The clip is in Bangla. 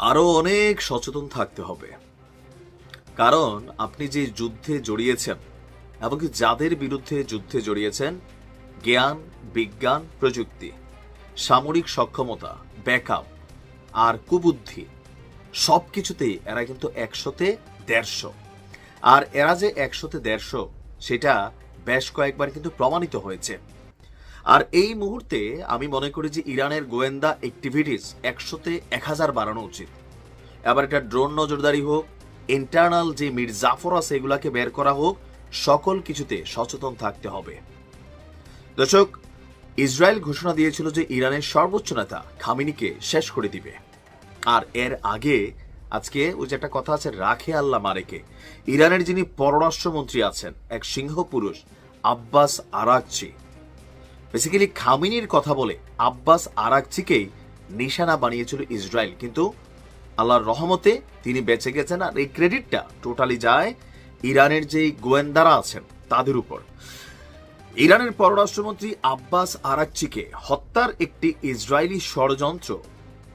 আরো অনেক সচেতন থাকতে হবে, কারণ আপনি যে যুদ্ধে জড়িয়েছেন এমনকি যাদের বিরুদ্ধে যুদ্ধে জড়িয়েছেন, জ্ঞান, বিজ্ঞান, প্রযুক্তি, সামরিক সক্ষমতা, ব্যাকআপ আর কুবুদ্ধি সবকিছুতেই এরা কিন্তু 100-তে 150। আর এরা যে 100-তে 150 সেটা বেশ কয়েকবার কিন্তু প্রমাণিত হয়েছে। আর এই মুহূর্তে আমি মনে করি যে ইরানের গোয়েন্দা অ্যাক্টিভিটিস 100-তে 1000 বাড়ানো উচিত। এবার এটা ড্রোন নজরদারি হোক, ইন্টারনাল যে মির্জাফর আছে এগুলাকে বের করা হোক, সকল কিছুতে সচেতন থাকতে হবে। দর্শক, ইসরায়েল ঘোষণা দিয়েছিল যে ইরানের সর্বোচ্চ নেতা খামেনিকে শেষ করে দিবে। আর এর আগে আজকে ওই যে একটা কথা আছে, রাখে আল্লাহ মারেকে, ইরানের যিনি পররাষ্ট্রমন্ত্রী আছেন, এক সিংহ পুরুষ আব্বাস আরাকচি, বেসিক্যালি খামেনির কথা বলে আব্বাস আরাকচিকেই নিশানা বানিয়েছিল ইসরায়েল, কিন্তু আল্লাহর রহমতে তিনি বেঁচে গেছেন। আর এই ক্রেডিটটা টোটালি যায় ইরানের যেই গোয়েন্দারা আছেন তাদের উপর। ইরানের পররাষ্ট্রমন্ত্রী আব্বাস আরাকচিকে হত্যার একটি ইসরায়েলি ষড়যন্ত্র